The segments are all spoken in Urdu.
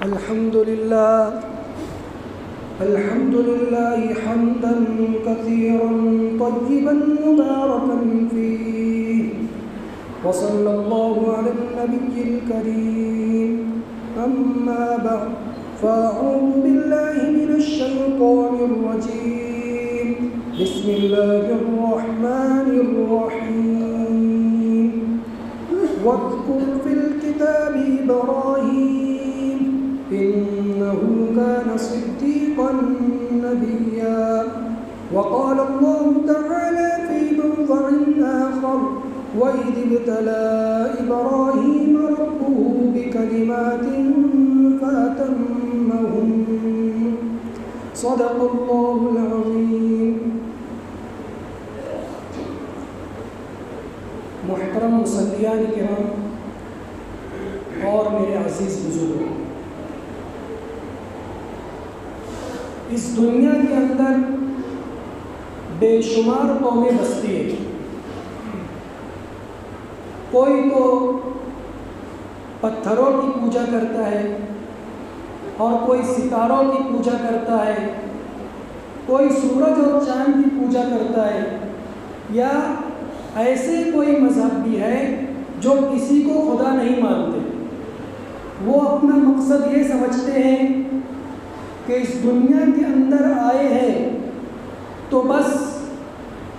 الحمد لله حمدا كثيرا طيبا مباركا فيه وصلى الله على النبي الكريم أما بعد فأعوذ بالله من الشيطان الرجيم بسم الله الرحمن الرحيم واذكر في الكتاب إبراهيم إنه كان صديقا نبيا وقال الله تعالى في موضع آخر وإذ ابتلى إبراهيم ربه بكلمات فأتمهن صدق الله العظيم. محترم مصلیان کرام اور میرے عزیز بزرگوں، اس دنیا کے اندر بے شمار قومیں بستی ہیں. کوئی تو پتھروں کی پوجا کرتا ہے اور کوئی ستاروں کی پوجا کرتا ہے، کوئی سورج اور چاند کی پوجا کرتا ہے، یا ایسے کوئی مذہب بھی ہے جو کسی کو خدا نہیں مانتے. وہ اپنا مقصد یہ سمجھتے ہیں کہ اس دنیا کے اندر آئے ہیں تو بس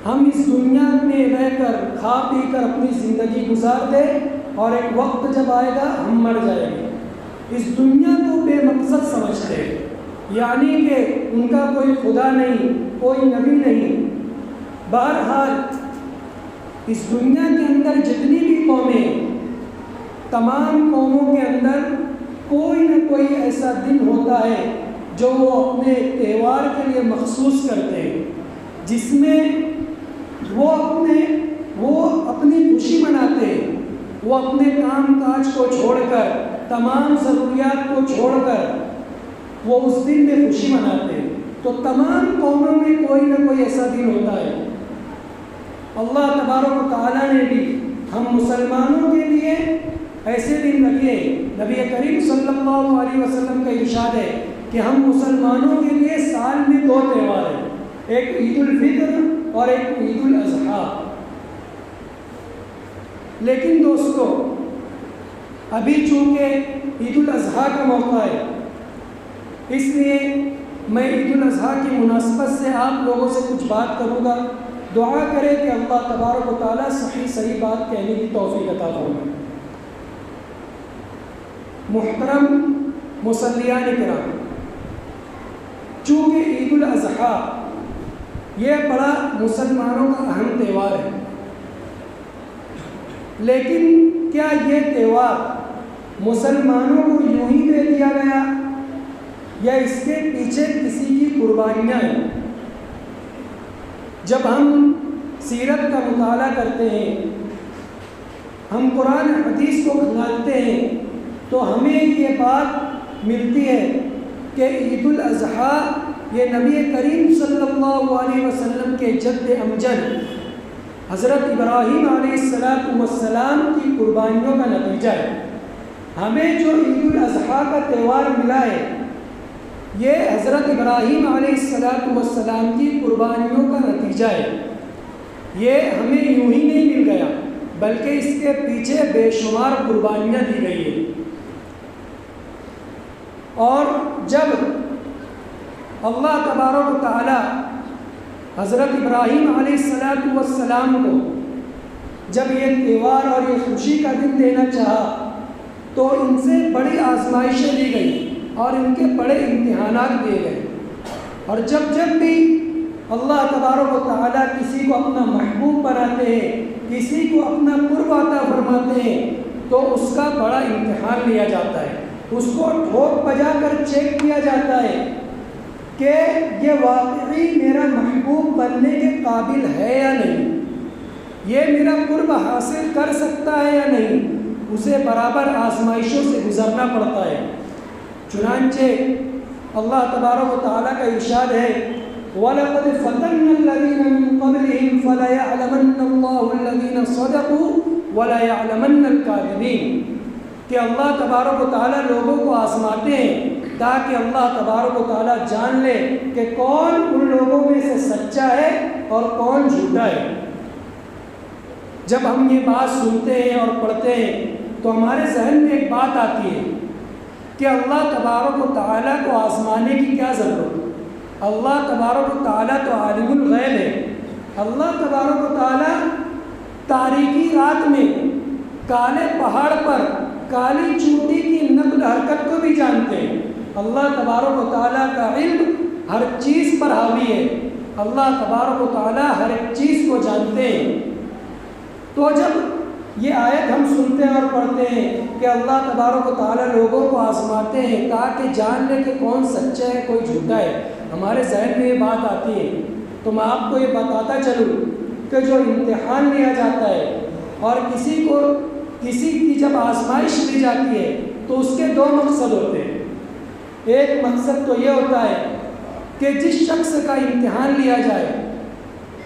ہم اس دنیا میں رہ کر کھا پی کر اپنی زندگی گزار دیں اور ایک وقت جب آئے گا ہم مر جائیں گے. اس دنیا کو بے مقصد سمجھتے ہیں، یعنی کہ ان کا کوئی خدا نہیں، کوئی نبی نہیں. بہرحال اس دنیا کے اندر جتنی بھی قومیں، تمام قوموں کے اندر کوئی نہ کوئی ایسا دن ہوتا ہے جو وہ اپنے تہوار کے لیے مخصوص کرتے ہیں، جس میں وہ اپنی خوشی مناتے ہیں. وہ اپنے کام کاج کو چھوڑ کر، تمام ضروریات کو چھوڑ کر وہ اس دن میں خوشی مناتے ہیں. تو تمام قوموں میں کوئی نہ کوئی ایسا دن ہوتا ہے. اللہ تبارک و تعالیٰ نے بھی ہم مسلمانوں کے لیے ایسے دن رکھے. نبی کریم صلی اللہ علیہ وسلم کا ارشاد ہے کہ ہم مسلمانوں کے لیے سال میں 2 تہوار ہیں، ایک عید الفطر اور ایک عید الاضحیٰ. لیکن دوستو، ابھی چونکہ عید الاضحیٰ کا موقع ہے، اس لیے میں عید الاضحیٰ کی مناسبت سے آپ لوگوں سے کچھ بات کروں گا. دعا کرے کہ اللہ تبارک و تعالیٰ صحیح بات کہنے کی توفیق عطا فرمائے. محترم مصلیان کرام، چونکہ عید الاضحیٰ یہ بڑا مسلمانوں کا اہم تہوار ہے، لیکن کیا یہ تہوار مسلمانوں کو یوں ہی دے دیا گیا یا اس کے پیچھے کسی کی قربانیاں ہیں؟ جب ہم سیرت کا مطالعہ کرتے ہیں، ہم قرآن حدیث کو کھنگالتے ہیں، تو ہمیں یہ بات ملتی ہے کہ عید الاضحیٰ یہ نبی کریم صلی اللہ علیہ وسلم کے جد امجد حضرت ابراہیم علیہ السلام کی قربانیوں کا نتیجہ ہے. ہمیں جو عید الاضحیٰ کا تہوار ملا ہے، یہ حضرت ابراہیم علیہ السلام کی قربانیوں کا نتیجہ ہے. یہ ہمیں یوں ہی نہیں مل گیا، بلکہ اس کے پیچھے بے شمار قربانیاں دی گئی ہیں. اور جب اللہ تبارک و تعالی حضرت ابراہیم علیہ السلام کو جب یہ تہوار اور یہ خوشی کا دن دینا چاہا، تو ان سے بڑی آزمائشیں لی گئی اور ان کے بڑے امتحانات دیے گئے. اور جب بھی اللہ تبارک و تعالیٰ کسی کو اپنا محبوب بناتے ہیں، کسی کو اپنا قرب عطا فرماتے ہیں، تو اس کا بڑا امتحان لیا جاتا ہے. اس کو ٹھوک بجا کر چیک کیا جاتا ہے کہ یہ واقعی میرا محبوب بننے کے قابل ہے یا نہیں، یہ میرا قرب حاصل کر سکتا ہے یا نہیں. اسے برابر آزمائشوں سے گزرنا پڑتا ہے. چنانچہ اللہ تبارک و تعالیٰ کا ارشاد ہے وَلَقَدْ فَتَنَّا الَّذِينَ مِن قَبْلِهِمْ فَلَيَعْلَمَنَّ اللَّهُ الَّذِينَ صَدَقُوا وَلَيَعْلَمَنَّ الْكَاذِبِينَ. کہ اللہ تبارک و تعالیٰ لوگوں کو آزماتے ہیں تاکہ اللہ تبارک و تعالیٰ جان لے کہ کون ان لوگوں میں سے سچا ہے اور کون جھوٹا ہے۔ جب ہم یہ بات سنتے ہیں اور پڑھتے ہیں تو ہمارے ذہن میں ایک بات آتی ہے کہ اللہ تبارک و تعالیٰ کو آزمانے کی کیا ضرورت؟ اللہ تبارک و تعالیٰ تو عالم الغیب ہے۔ اللہ تبارک و تعالیٰ تاریکی رات میں کالے پہاڑ پر کالی چونٹی کی نقل حرکت کو بھی جانتے ہیں۔ اللہ تبارک و تعالیٰ کا علم ہر چیز پر حاوی ہے۔ اللہ تبارک و تعالیٰ ہر ایک چیز کو جانتے ہیں۔ تو جب یہ آیت ہم سنتے ہیں اور پڑھتے ہیں کہ اللہ تبارک و تعالیٰ لوگوں کو آزماتے ہیں تاکہ جان لے کہ کون سچا ہے کوئی جھوٹا ہے، ہمارے ذہن میں یہ بات آتی ہے۔ تو میں آپ کو یہ بتاتا چلوں کہ جو امتحان لیا جاتا ہے اور کسی کی جب آزمائش لی جاتی ہے تو اس کے دو مقصد ہوتے ہیں۔ ایک مقصد تو یہ ہوتا ہے کہ جس شخص کا امتحان لیا جائے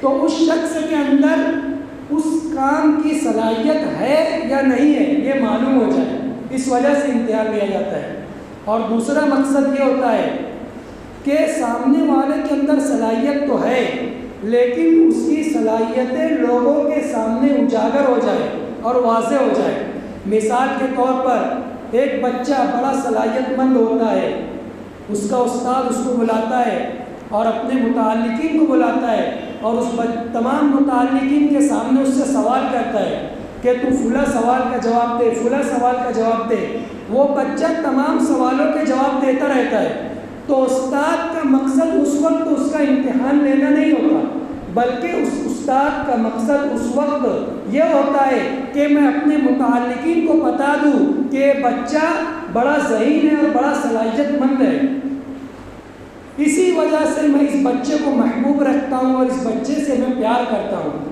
تو اس شخص کے اندر اس کام کی صلاحیت ہے یا نہیں ہے یہ معلوم ہو جائے، اس وجہ سے امتحان لیا جاتا ہے۔ اور دوسرا مقصد یہ ہوتا ہے کہ سامنے والے کے اندر صلاحیت تو ہے لیکن اس کی صلاحیتیں لوگوں کے سامنے اجاگر ہو جائے اور واضح ہو جائے۔ مثال کے طور پر ایک بچہ بڑا صلاحیت مند ہوتا ہے، اس کا استاد اس کو بلاتا ہے اور اپنے متعلقین کو بلاتا ہے اور اس تمام متعلقین کے سامنے اس سے سوال کرتا ہے کہ تو فلاں سوال کا جواب دے، فلاں سوال کا جواب دے۔ وہ بچہ تمام سوالوں کے جواب دیتا رہتا ہے۔ تو استاد کا مقصد اس وقت اس کا امتحان لینا نہیں ہوتا، بلکہ اس استاد کا مقصد اس وقت یہ ہوتا ہے کہ میں اپنے متعلقین کو بتا دوں کہ یہ بچہ بڑا ذہین ہے اور بڑا صلاحیت مند ہے۔ اسی وجہ سے میں اس بچے کو محبوب رکھتا ہوں اور اس بچے سے میں پیار کرتا ہوں۔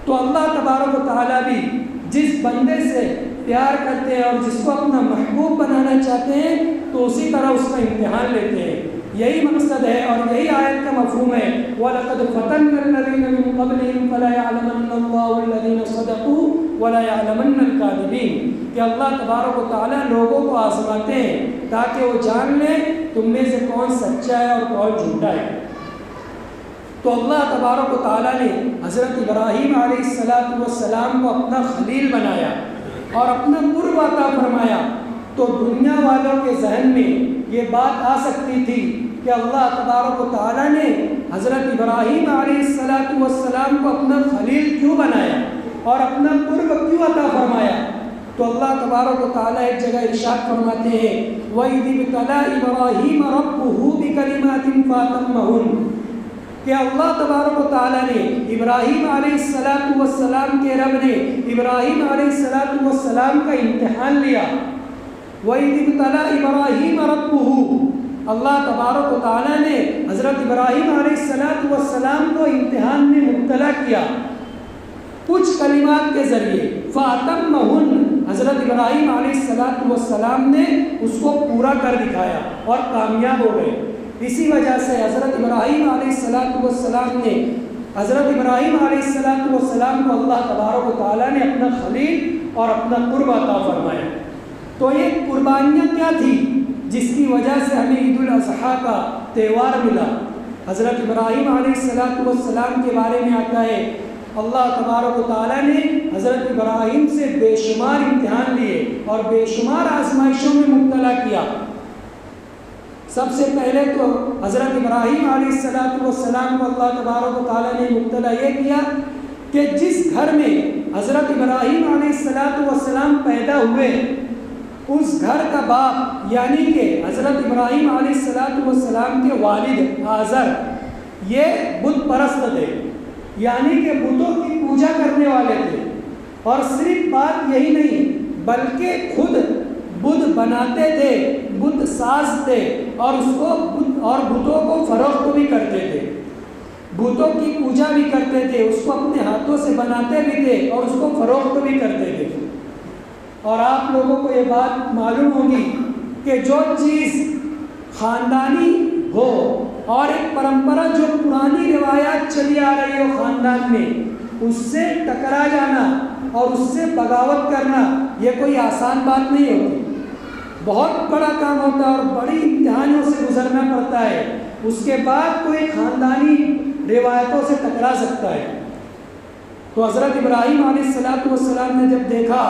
تو اللہ تبارک و تعالیٰ بھی جس بندے سے پیار کرتے ہیں اور جس کو اپنا محبوب بنانا چاہتے ہیں تو اسی طرح اس کا امتحان لیتے ہیں۔ یہی مقصد ہے اور یہی آیت کا مفہوم ہے وَلَقَدْ فَتَنَّا الَّذِينَ مِن قَبْلِهِمْ فَلَيَعْلَمَنَّ اللَّهُ الَّذِينَ صَدَقُوا وَلَيَعْلَمَنَّ الْكَاذِبِينَ کہ اللہ تبارک و تعالیٰ لوگوں کو آزماتے ہیں تاکہ وہ جان لیں تم میں سے کون سچا ہے اور کون جھوٹا ہے۔ تو اللہ تبارک و تعالیٰ نے حضرت ابراہیم علیہ السلام کو اپنا خلیل بنایا اور اپنا قرب عطا فرمایا۔ تو دنیا والوں کے ذہن میں یہ بات آ سکتی تھی کہ اللہ تبارک و تعالیٰ نے حضرت ابراہیم علیہ السلام کو اپنا خلیل کیوں بنایا اور اپنا قرب کیوں عطا فرمایا؟ تو اللہ تبارک و تعالیٰ ایک جگہ ارشاد فرماتے ہیں وَإِذِ ابْتَلَىٰ إِبْرَاهِيمَ رَبُّهُ بِكَلِمَاتٍ فَأَتَمَّهُنَّ کہ اللہ تبارک و تعالیٰ نے ابراہیم علیہ السلام کے رب نے ابراہیم علیہ السلام کا امتحان لیا۔ وَإِذِ ابْتَلَىٰ إِبْرَاهِيمَ رَبُّهُ اللہ تبارک و تعالیٰ نے حضرت ابراہیم علیہ السلام کو امتحان میں مبتلا کیا کچھ کلمات کے ذریعے۔ فَأَتَمَّهُنَّ حضرت ابراہیم علیہ السلام نے اس کو پورا کر دکھایا اور کامیاب ہو گئے۔ اسی وجہ سے حضرت ابراہیم علیہ السلام نے حضرت ابراہیم علیہ السلام کو اللہ تبارک و تعالیٰ نے اپنا خلیل اور اپنا قرب عطا فرمایا۔ تو یہ قربانیاں کیا تھی جس کی وجہ سے ہمیں عید الاضحیٰ کا تہوار ملا؟ حضرت ابراہیم علیہ السلام کے بارے میں آتا ہے اللہ تبارک و تعالیٰ نے حضرت ابراہیم سے بے شمار امتحان لیے اور بے شمار آزمائشوں میں مبتلا کیا۔ سب سے پہلے تو حضرت ابراہیم علیہ السلام کو اللہ تبارک و تعالیٰ نے مبتلا یہ کیا کہ جس گھر میں حضرت ابراہیم علیہ السلام پیدا ہوئے اس گھر کا باپ یعنی کہ حضرت ابراہیم علیہ السلام کے والد آزر یہ بت پرست تھے، یعنی کہ بتوں کی پوجا کرنے والے تھے۔ اور صرف بات یہی نہیں بلکہ خود بت بناتے تھے، بت ساز تھے اور اس کو اور بتوں کو فروخت بھی کرتے تھے، بتوں کی پوجا بھی کرتے تھے، اس کو اپنے ہاتھوں سے بناتے بھی تھے اور اس کو فروخت بھی کرتے تھے۔ اور آپ لوگوں کو یہ بات معلوم ہوگی کہ جو چیز خاندانی ہو اور ایک پرمپرا جو پرانی روایات چلی آ رہی ہو خاندان میں، اس سے ٹکرا جانا اور اس سے بغاوت کرنا یہ کوئی آسان بات نہیں ہوتی، بہت بڑا کام ہوتا ہے اور بڑی امتحانوں سے گزرنا پڑتا ہے، اس کے بعد کوئی خاندانی روایتوں سے ٹکرا سکتا ہے۔ تو حضرت ابراہیم علیہ السلام نے جب دیکھا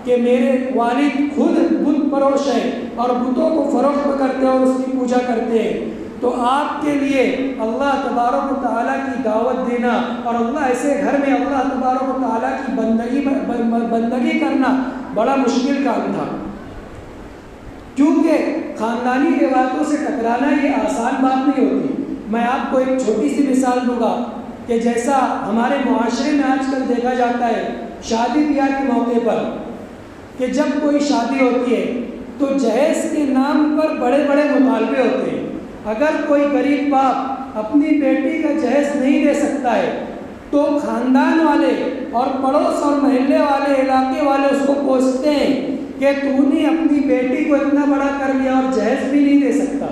کہ میرے والد خود بت پروش ہیں اور بتوں کو فروخت کرتے ہیں اور اس کی پوجا کرتے ہیں، تو آپ کے لیے اللہ تبارک و تعالیٰ کی دعوت دینا اور اللہ ایسے گھر میں اللہ تبارک و تعالیٰ کی بندگی کرنا بڑا مشکل کام تھا، کیونکہ خاندانی روایتوں سے ٹکرانا یہ آسان بات نہیں ہوتی۔ میں آپ کو ایک چھوٹی سی مثال دوں گا کہ جیسا ہمارے معاشرے میں آج کل دیکھا جاتا ہے شادی بیاہ کے موقع پر کہ جب کوئی شادی ہوتی ہے تو جہیز کے نام پر بڑے بڑے مطالبے ہوتے ہیں۔ اگر کوئی غریب باپ اپنی بیٹی کا جہیز نہیں دے سکتا ہے تو خاندان والے اور پڑوس اور محلے والے علاقے والے اس کو کوستے ہیں کہ تو نے اپنی بیٹی کو اتنا بڑا کر لیا اور جہیز بھی نہیں دے سکتا،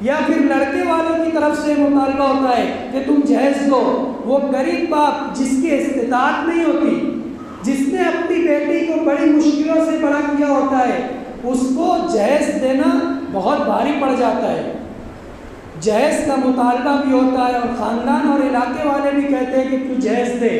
یا پھر لڑکے والوں کی طرف سے مطالبہ ہوتا ہے کہ تم جہیز دو۔ وہ غریب باپ جس کی استطاعت نہیں ہوتی، جس نے اپنی بیٹی کو بڑی مشکلوں سے بڑا کیا ہوتا ہے، اس کو جہیز دینا بہت بھاری پڑ جاتا ہے۔ جہیز کا مطالبہ بھی ہوتا ہے اور خاندان اور علاقے والے بھی کہتے ہیں کہ تو جہیز دے،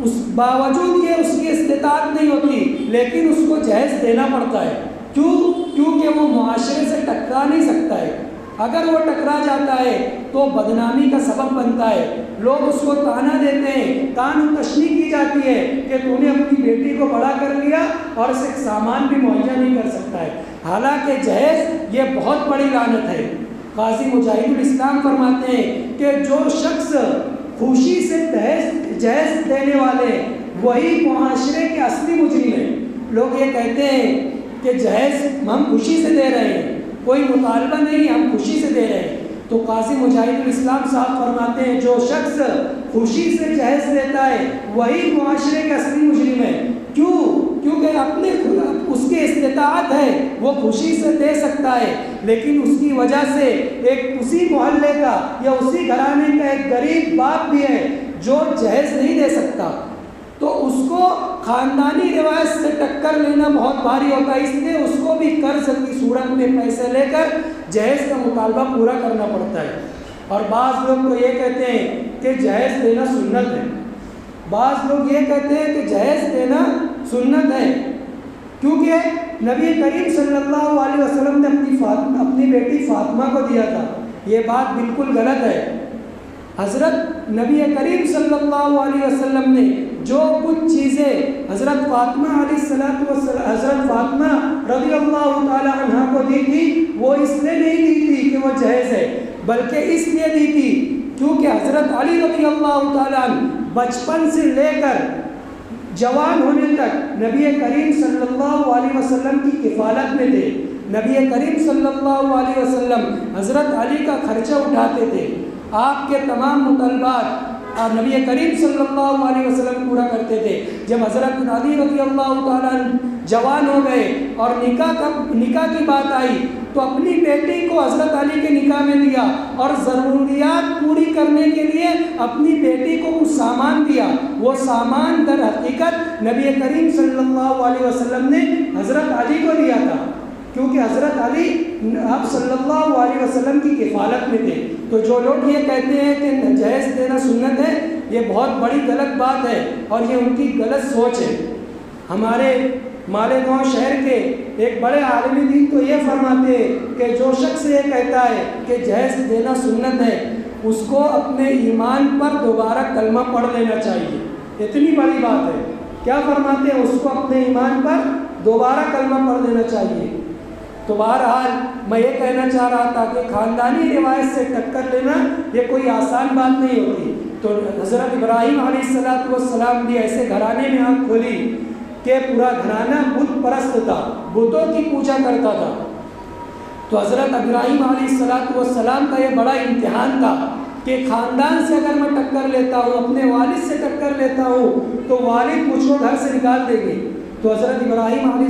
اس باوجود یہ اس کی استطاعت نہیں ہوتی لیکن اس کو جہیز دینا پڑتا ہے۔ کیونکہ وہ معاشرے سے ٹکرا نہیں سکتا ہے، اگر وہ ٹکرا جاتا ہے تو بدنامی کا سبب بنتا ہے، لوگ اس کو تانا دیتے ہیں، تان و تشنیع کی جاتی ہے کہ تو نے اپنی بیٹی کو بڑا کر لیا اور اسے سامان بھی مہیا نہیں کر سکتا ہے۔ حالانکہ جہیز یہ بہت بڑی لعنت ہے۔ قاضی مجاہد الاسلام فرماتے ہیں کہ جو شخص خوشی سے جہیز دینے والے وہی معاشرے کے اصلی مجرم ہیں۔ لوگ یہ کہتے ہیں کہ جہیز ہم خوشی سے دے رہے ہیں، کوئی مطالبہ نہیں، ہم خوشی سے دے رہے ہیں۔ تو قاضی مجاہد الاسلام صاحب فرماتے ہیں جو شخص خوشی سے جہیز دیتا ہے وہی معاشرے کا اصلی مجرم ہے۔ کیونکہ اپنے اس کی استطاعت ہے، وہ خوشی سے دے سکتا ہے، لیکن اس کی وجہ سے ایک اسی محلے کا یا اسی گھرانے کا ایک غریب باپ بھی ہے جو جہیز نہیں دے سکتا، تو اس کو خاندانی روایت سے ٹکر لینا بہت بھاری ہوتا ہے، اس لیے اس کو بھی قرض کی صورت میں پیسے لے کر جہیز کا مطالبہ پورا کرنا پڑتا ہے۔ اور بعض لوگ تو یہ کہتے ہیں کہ جہیز دینا سنت ہے، بعض لوگ یہ کہتے ہیں کہ جہیز دینا سنت ہے، کیونکہ نبی کریم صلی اللہ علیہ وسلم نے اپنی بیٹی فاطمہ کو دیا تھا۔ یہ بات بالکل غلط ہے۔ حضرت نبی کریم صلی اللہ علیہ وسلم نے جو کچھ چیزیں حضرت فاطمہ حضرت فاطمہ رضی اللہ تعالی عنہ کو دی تھی وہ اس لیے نہیں دی تھی کہ وہ جہیز ہے، بلکہ اس لیے دی تھی کیونکہ حضرت علی رضی اللہ تعالی عنہ بچپن سے لے کر جوان ہونے تک نبی کریم صلی اللہ علیہ وسلم کی کفالت میں تھے۔ نبی کریم صلی اللہ علیہ وسلم حضرت علی کا خرچہ اٹھاتے تھے، آپ کے تمام مطالبات اور نبی کریم صلی اللہ علیہ وسلم پورا کرتے تھے۔ جب حضرت علی رضی اللہ تعالیٰ جوان ہو گئے اور نکاح کی بات آئی تو اپنی بیٹی کو حضرت علی کے نکاح میں دیا اور ضروریات پوری کرنے کے لیے اپنی بیٹی کو کچھ سامان دیا۔ وہ سامان در حقیقت نبی کریم صلی اللہ علیہ وسلم نے حضرت علی کو دیا تھا، کیونکہ حضرت علی آپ صلی اللہ علیہ وسلم کی کفالت میں تھے۔ تو جو لوگ یہ کہتے ہیں کہ جہیز دینا سنت ہے، یہ بہت بڑی غلط بات ہے اور یہ ان کی غلط سوچ ہے۔ ہمارے مالیگاؤں شہر کے ایک بڑے عالم دین تو یہ فرماتے ہیں کہ جو شخص یہ کہتا ہے کہ جہیز دینا سنت ہے اس کو اپنے ایمان پر دوبارہ کلمہ پڑھ لینا چاہیے۔ اتنی بڑی بات ہے، کیا فرماتے ہیں؟ اس کو اپنے ایمان پر دوبارہ کلمہ پڑھ لینا چاہیے۔ تو بہرحال میں یہ کہنا چاہ رہا تھا کہ خاندانی روایت سے ٹکر لینا یہ کوئی آسان بات نہیں ہوتی۔ تو حضرت ابراہیم علیہ السلام بھی ایسے گھرانے میں آنکھ کھولی کہ پورا گھرانہ بت پرست تھا، بتوں کی پوجا کرتا تھا۔ تو حضرت ابراہیم علیہ السلام کا یہ بڑا امتحان تھا کہ خاندان سے اگر میں ٹکر لیتا ہوں، اپنے والد سے ٹکر لیتا ہوں تو والد مجھ کو گھر سے نکال دیں گے۔ تو حضرت ابراہیم علیہ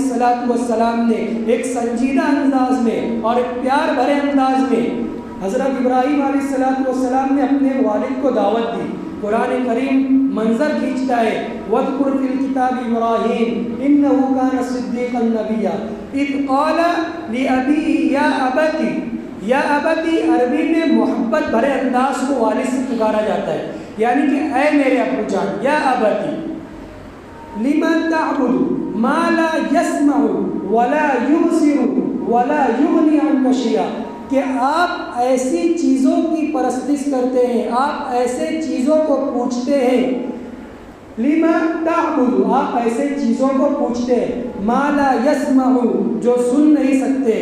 السلام نے ایک سنجیدہ انداز میں اور ایک پیار بھرے انداز میں حضرت ابراہیم علیہ السلام نے اپنے والد کو دعوت دی قرآن کریم منظر کھینچتا ہے وَاذْكُرْ فِي الْكِتَابِ إِبْرَاهِيمَ إِنَّهُ كَانَ صِدِّيقًا نَبِيًّا إِذْ قَالَ لِأَبِيهِ يَا أَبَتِ یا ابتی عربی میں محبت بھرے انداز کو والد سے پکارا جاتا ہے، یعنی کہ اے میرے ابو جان، یا ابتی لِمَ تَعْبُدُ مَا لَا يَسْمَعُ وَلَا يُبْصِرُ وَلَا يُغْنِي عَنْكَ شَيْئًا، کہ آپ ایسی چیزوں کی پرستش کرتے ہیں، آپ ایسے چیزوں کو پوچھتے ہیں، لِمَ تَعْبُدُ آپ ایسے چیزوں کو پوچھتے ہیں، مَا لَا يَسْمَعُ جو سن نہیں سکتے،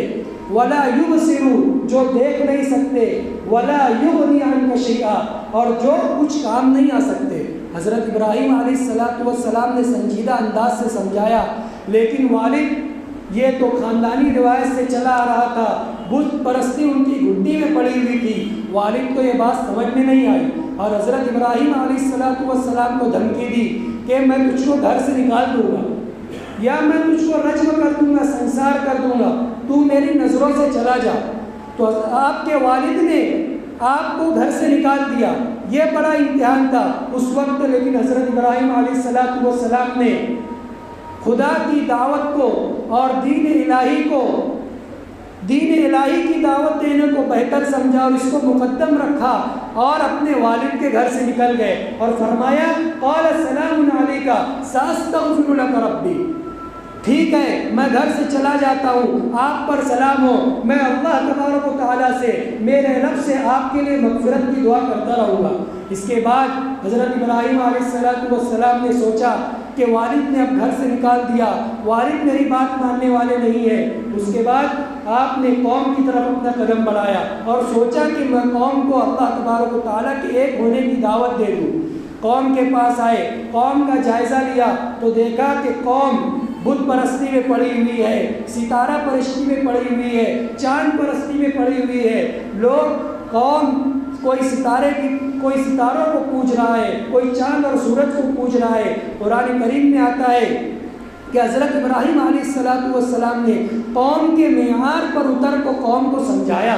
ولا یبصر جو دیکھ نہیں سکتے، ولا یغنی عنک شیئا اور جو کچھ کام نہیں آ سکتے۔ حضرت ابراہیم علیہ السلام نے سنجیدہ انداز سے سمجھایا، لیکن والد یہ تو خاندانی روایت سے چلا آ رہا تھا، بت پرستی ان کی گھٹی میں پڑی ہوئی تھی، والد کو یہ بات سمجھ میں نہیں آئی اور حضرت ابراہیم علیہ السلام کو دھمکی دی کہ میں تجھ کو گھر سے نکال دوں گا یا میں تجھ کو رجم کر دوں گا، سنسار کر دوں گا، تو میری نظروں سے چلا جا۔ تو آپ کے والد نے آپ کو گھر سے نکال دیا، یہ بڑا امتحان تھا اس وقت، لیکن حضرت ابراہیم علیہ السلام نے خدا کی دعوت کو اور دین الہی کی دعوت دینے کو بہتر سمجھا اور اس کو مقدم رکھا اور اپنے والد کے گھر سے نکل گئے اور فرمایا قال سلام علیک ساستغفر لک ربی، ٹھیک ہے میں گھر سے چلا جاتا ہوں، آپ پر سلام ہو، میں اللہ تبارک و تعالیٰ سے میرے رب سے آپ کے لیے مغفرت کی دعا کرتا رہوں گا۔ اس کے بعد حضرت ابراہیم علیہ السلام نے سوچا کہ والد نے اب گھر سے نکال دیا، والد میری بات ماننے والے نہیں ہیں۔ اس کے بعد آپ نے قوم کی طرف اپنا قدم بڑھایا اور سوچا کہ میں قوم کو اللہ تبارک و تعالیٰ کے ایک ہونے کی دعوت دے دوں۔ قوم کے پاس آئے، قوم کا جائزہ لیا تو دیکھا کہ قوم بت پرستی میں پڑی ہوئی ہے، ستارہ پرستی میں پڑی ہوئی ہے، چاند پرستی میں پڑی ہوئی ہے، قوم کوئی ستاروں کو پوج رہا ہے، کوئی چاند اور سورج کو پوج رہا ہے۔ قرآن کریم میں آتا ہے کہ حضرت ابراہیم علیہ السلام نے قوم کے معیار پر اتر کو قوم کو سمجھایا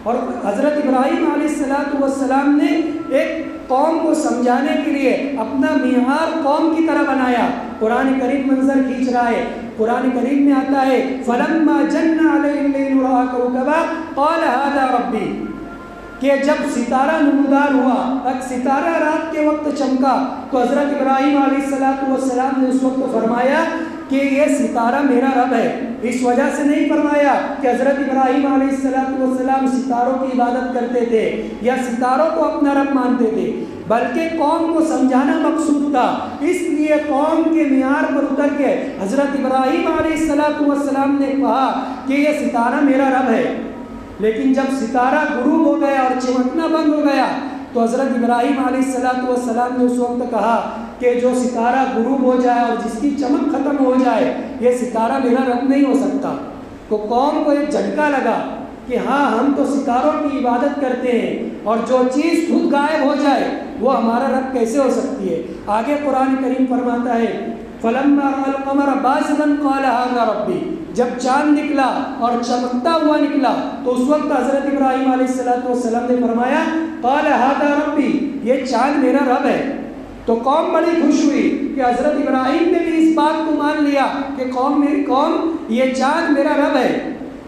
اور حضرت ابراہیم علیہ السلام نے ایک قوم کو سمجھانے کے لیے اپنا معیار قوم کی طرح بنایا۔ قرآن کریم منظر کھینچ رہا ہے، قرآن کریم میں آتا ہے فَلَمَّا جَنَّ عَلَيْهِ اللَّيْلُ رَأَىٰ كَوْكَبًا قَالَ هَٰذَا رَبِّي، کہ جب ستارہ نمودار ہوا، ستارہ رات کے وقت چمکا تو حضرت ابراہیم علیہ السلام نے اس وقت فرمایا کہ یہ ستارہ میرا رب ہے۔ اس وجہ سے نہیں فرمایا کہ حضرت ابراہیم علیہ السلام ستاروں کی عبادت کرتے تھے یا ستاروں کو اپنا رب مانتے تھے، بلکہ قوم کو سمجھانا مقصود تھا۔ اس لیے قوم کے معیار پر اتر کے حضرت ابراہیم علیہ السلام نے کہا کہ یہ ستارہ میرا رب ہے۔ لیکن جب ستارہ غروب ہو گیا اور چمکنا بند ہو گیا تو حضرت ابراہیم علیہ السلام نے اس وقت کہا کہ جو ستارہ غروب ہو جائے اور جس کی چمک ختم ہو جائے یہ ستارہ میرا رب نہیں ہو سکتا۔ تو قوم کو ایک جھٹکا لگا کہ ہاں ہم تو ستاروں کی عبادت کرتے ہیں اور جو چیز خود غائب ہو جائے وہ ہمارا رب کیسے ہو سکتی ہے۔ آگے قرآن کریم فرماتا ہے فَلَمَّا رَأَى الْقَمَرَ بَازِغًا قَالَ هَٰذَا رَبِّي، جب چاند نکلا اور چمکتا ہوا نکلا تو اس وقت حضرت ابراہیم علیہ السلام نے فرمایا قَالَ هَٰذَا رَبِّي، یہ چاند میرا رب ہے۔ تو قوم بڑی خوش ہوئی کہ حضرت ابراہیم نے بھی اس بات کو مان لیا کہ قوم یہ چاند میرا رب ہے۔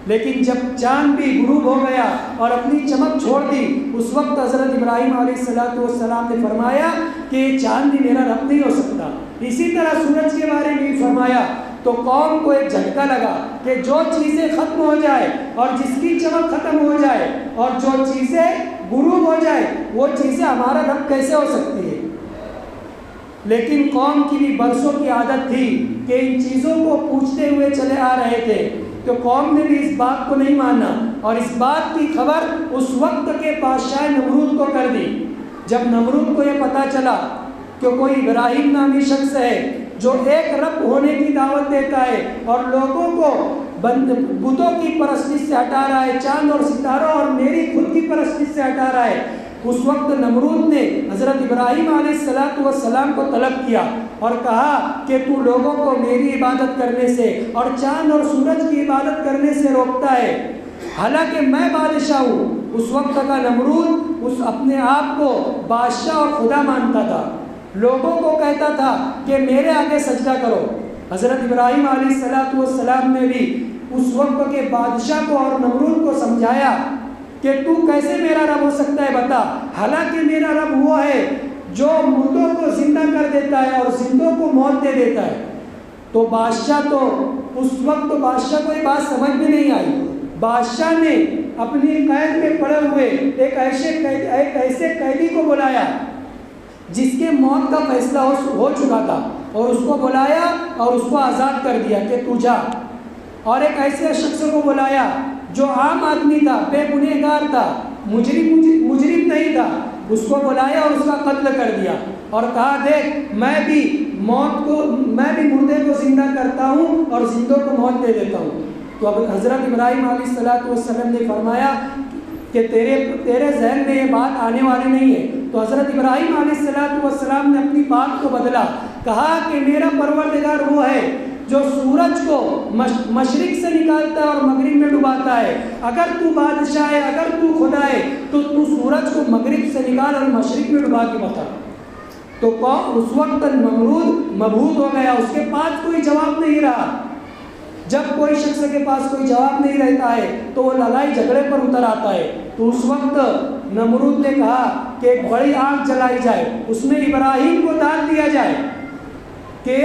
لیکن جب چاند بھی غروب ہو گیا اور اپنی چمک چھوڑ دی اس وقت حضرت ابراہیم علیہ السلام نے فرمایا کہ یہ چاند بھی میرا رب نہیں ہو سکتا۔ اسی طرح سورج کے بارے میں بھی فرمایا تو قوم کو ایک جھٹکا لگا کہ جو چیزیں ختم ہو جائے اور جس کی چمک ختم ہو جائے اور جو چیزیں غروب ہو جائے وہ چیزیں ہمارا رب کیسے ہو سکتی ہے۔ لیکن قوم کی بھی برسوں کی عادت تھی کہ ان چیزوں کو پوچھتے ہوئے چلے آ رہے تھے، تو قوم نے بھی اس بات کو نہیں مانا اور اس بات کی خبر اس وقت کے بادشاہ نمرود کو کر دی۔ جب نمرود کو یہ پتہ چلا کہ کوئی ابراہیم نامی شخص ہے جو ایک رب ہونے کی دعوت دیتا ہے اور لوگوں کو بتوں کی پرستش سے ہٹا رہا ہے، چاند اور ستاروں اور میری خود کی پرستش سے ہٹا رہا ہے، اس وقت نمرود نے حضرت ابراہیم علیہ السلام کو طلب کیا اور کہا کہ تو لوگوں کو میری عبادت کرنے سے اور چاند اور سورج کی عبادت کرنے سے روکتا ہے، حالانکہ میں بادشاہ ہوں۔ اس وقت کا نمرود اس اپنے آپ کو بادشاہ اور خدا مانتا تھا، لوگوں کو کہتا تھا کہ میرے آگے سجدہ کرو۔ حضرت ابراہیم علیہ السلام نے بھی اس وقت کے بادشاہ کو اور نمرود کو سمجھایا کہ تو کیسے میرا رب ہو سکتا ہے بتا، حالانکہ میرا رب وہ ہے جو مردوں کو زندہ کر دیتا ہے اور زندوں کو موت دے دیتا ہے۔ تو بادشاہ تو اس وقت تو بادشاہ کو یہ بات سمجھ میں نہیں آئی۔ بادشاہ نے اپنی قید میں پڑے ہوئے ایک ایسے قیدی کو بلایا جس کے موت کا فیصلہ ہو چکا تھا، اور اس کو بلایا اور اس کو آزاد کر دیا کہ تو جا۔ اور ایک ایسے شخص کو بلایا جو عام آدمی تھا، بے گنہگار تھا، مجرم نہیں تھا، اس کو بلایا اور اس کا قتل کر دیا اور کہا دیکھ میں بھی مردے کو زندہ کرتا ہوں اور زندوں کو موت دے دیتا ہوں۔ تو اب حضرت ابراہیم علیہ السلام نے فرمایا کہ تیرے ذہن میں یہ بات آنے والی نہیں ہے۔ تو حضرت ابراہیم علیہ السلام نے اپنی بات کو بدلا، کہا کہ میرا پروردگار وہ ہے جو سورج کو مشرق سے نکالتا ہے اور مغرب میں ڈباتا ہے۔ اگر تو بادشاہ ہے، اگر تو خدا ہے، تو سورج کو مغرب سے نکال اور مشرق میں ڈبا کے بتا۔ تو اس وقت نمرود مبہوت ہو گیا، اس کے پاس کوئی جواب نہیں رہا۔ جب کوئی شخص کے پاس کوئی جواب نہیں رہتا ہے تو وہ لڑائی جھگڑے پر اتر آتا ہے۔ تو اس وقت نمرود نے کہا کہ ایک بڑی آگ جلائی جائے، اس میں ابراہیم کو ڈال دیا جائے کہ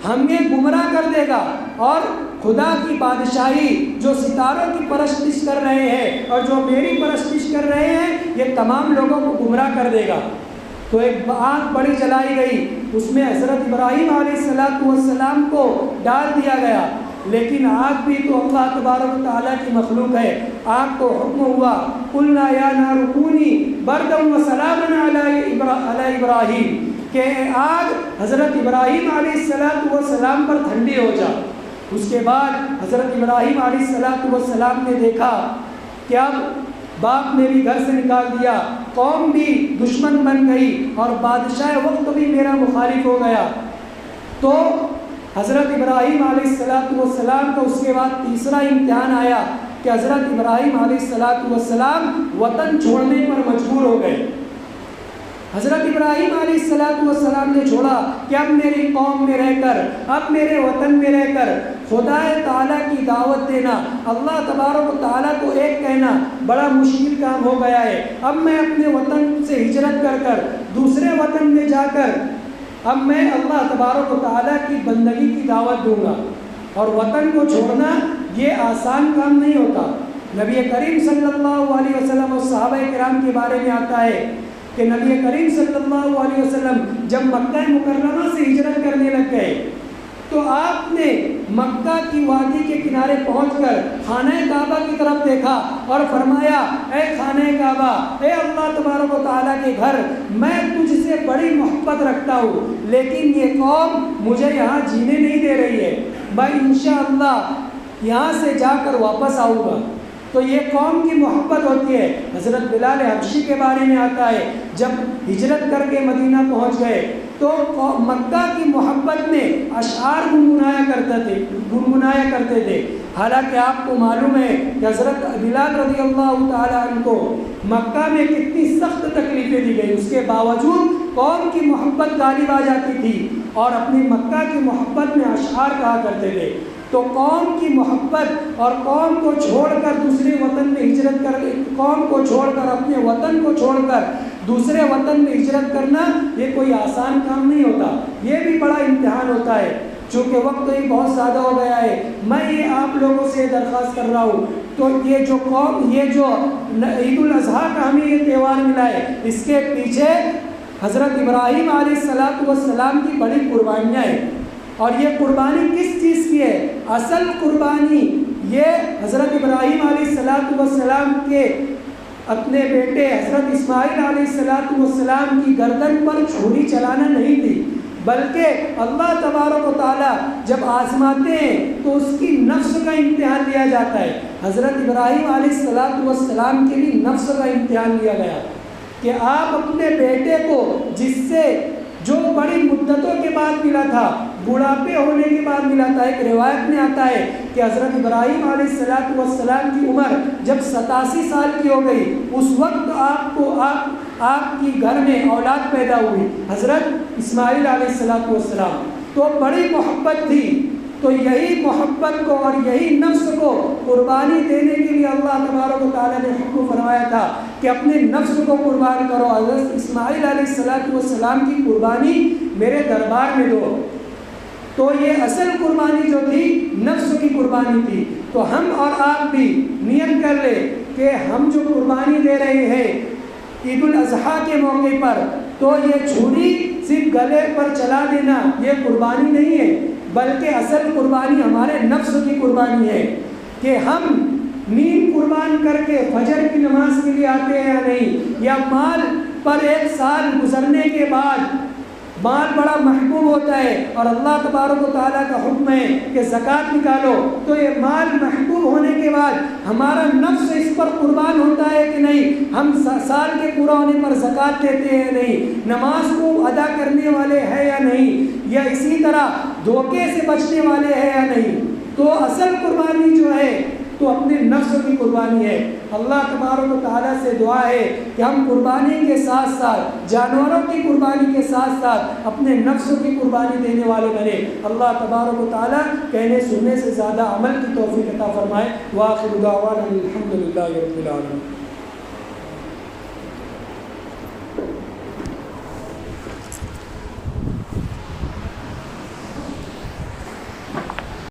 ہمیں گمراہ کر دے گا، اور خدا کی بادشاہی جو ستاروں کی پرستش کر رہے ہیں اور جو میری پرستش کر رہے ہیں، یہ تمام لوگوں کو گمراہ کر دے گا۔ تو ایک آگ بڑی جلائی گئی، اس میں حضرت ابراہیم علیہ السلام کو ڈال دیا گیا، لیکن آگ بھی تو اللہ تبارک و تعالیٰ کی مخلوق ہے۔ آگ کو حکم ہوا قلنا یا نار کونی بردا وسلاما علی ابراہیم، کہ آگ حضرت ابراہیم علیہ السلام پر ٹھنڈی ہو جا۔ اس کے بعد حضرت ابراہیم علیہ السلام نے دیکھا کہ اب باپ نے بھی گھر سے نکال دیا، قوم بھی دشمن بن گئی اور بادشاہ وقت بھی میرا مخالف ہو گیا۔ تو حضرت ابراہیم علیہ السلام کو اس کے بعد تیسرا امتحان آیا کہ حضرت ابراہیم علیہ السلام وطن چھوڑنے پر مجبور ہو گئے۔ حضرت ابراہیم علیہ السلام نے چھوڑا کہ اب میری قوم میں رہ کر، اب میرے وطن میں رہ کر خدا تعالیٰ کی دعوت دینا، اللہ تبارک و تعالیٰ کو ایک کہنا بڑا مشکل کام ہو گیا ہے۔ اب میں اپنے وطن سے ہجرت کر کر دوسرے وطن میں جا کر اب میں اللہ تبارک و تعالیٰ کی بندگی کی دعوت دوں گا، اور وطن کو چھوڑنا یہ آسان کام نہیں ہوتا۔ نبی کریم صلی اللہ علیہ وسلم اور صحابہ کرام کے بارے میں آتا ہے کہ نبی کریم صلی اللہ علیہ وسلم جب مکہ مکرمہ سے ہجرت کرنے لگ گئے تو آپ نے مکہ کی وادی کے کنارے پہنچ کر خانہ کعبہ کی طرف دیکھا اور فرمایا اے خانہ کعبہ، اے اللہ تبارک و تعالیٰ کے گھر، میں تجھ سے بڑی محبت رکھتا ہوں، لیکن یہ قوم مجھے یہاں جینے نہیں دے رہی ہے، میں انشاءاللہ یہاں سے جا کر واپس آؤں گا۔ تو یہ قوم کی محبت ہوتی ہے۔ حضرت بلال حبشی کے بارے میں آتا ہے جب ہجرت کر کے مدینہ پہنچ گئے تو مکہ کی محبت میں اشعار گنگنایا کرتے تھے، حالانکہ آپ کو معلوم ہے کہ حضرت بلال رضی اللہ تعالیٰ عنہ کو مکہ میں کتنی سخت تکلیفیں دی گئی، اس کے باوجود قوم کی محبت غالب آ جاتی تھی اور اپنی مکہ کی محبت میں اشعار کہا کرتے تھے۔ تو قوم کی محبت اور قوم کو چھوڑ کر دوسرے وطن میں ہجرت کر، قوم کو چھوڑ کر اپنے وطن کو چھوڑ کر دوسرے وطن میں ہجرت کرنا یہ کوئی آسان کام نہیں ہوتا، یہ بھی بڑا امتحان ہوتا ہے۔ چونکہ وقت ہی بہت زیادہ ہو گیا ہے، میں یہ آپ لوگوں سے درخواست کر رہا ہوں، تو یہ جو قوم، یہ جو عید الاضحیٰ کا ہمیں یہ تہوار ملا ہے، اس کے پیچھے حضرت ابراہیم علیہ السلام کی بڑی قربانیاں ہیں۔ اور یہ قربانی کس چیز کی ہے؟ اصل قربانی یہ حضرت ابراہیم علیہ السلام کے اپنے بیٹے حضرت اسماعیل علیہ السلام کی گردن پر چھری چلانا نہیں تھی، بلکہ اللہ تبارک و تعالیٰ جب آزماتے ہیں تو اس کی نفس کا امتحان لیا جاتا ہے۔ حضرت ابراہیم علیہ السلام کے لیے نفس کا امتحان لیا گیا کہ آپ اپنے بیٹے کو، جس سے جو بڑی مدتوں کے بعد ملا تھا، بڑھاپے ہونے کے بعد ملا تھا۔ ایک روایت میں آتا ہے کہ حضرت ابراہیم علیہ السلام کی عمر جب 87 سال کی ہو گئی، اس وقت آپ کی گھر میں اولاد پیدا ہوئی، حضرت اسماعیل علیہ السلام۔ تو بڑی محبت تھی، تو یہی محبت کو اور یہی نفس کو قربانی دینے کے لیے اللہ تبارک و تعالیٰ نے حکم فرمایا تھا کہ اپنے نفس کو قربان کرو۔ حضرت اسماعیل علیہ السلام کی قربانی میرے دربار میں دو۔ تو یہ اصل قربانی جو تھی نفس کی قربانی تھی۔ تو ہم اور آپ بھی نیت کر لیں کہ ہم جو قربانی دے رہے ہیں عید الاضحیٰ کے موقع پر، تو یہ چھری صرف گلے پر چلا دینا یہ قربانی نہیں ہے، بلکہ اصل قربانی ہمارے نفس کی قربانی ہے کہ ہم نیند قربان کر کے فجر کی نماز کے لیے آتے ہیں یا نہیں، یا مال پر 1 سال گزرنے کے بعد مال بڑا محبوب ہوتا ہے اور اللہ تبارک و تعالیٰ کا حکم ہے کہ زکوٰۃ نکالو، تو یہ مال محبوب ہونے کے بعد ہمارا نفس اس پر قربان ہوتا ہے کہ نہیں، ہم سال کے پورا ہونے پر زکوٰۃ دیتے ہیں نہیں، نماز کو ادا کرنے والے ہیں یا نہیں، یا اسی طرح دھوکے سے بچنے والے ہیں یا نہیں۔ تو اصل قربانی جو ہے تو اپنے نفس کی قربانی ہے۔ اللہ تبارک و تعالیٰ سے دعا ہے کہ ہم قربانی کے ساتھ ساتھ جانوروں کی قربانی کے ساتھ ساتھ اپنے نفس کی قربانی دینے والے بنے۔ اللہ تبارک و تعالیٰ کہنے سننے سے زیادہ عمل کی توفیق عطا فرمائے۔ وآخر دعوانا الحمد للہ رب العالمین۔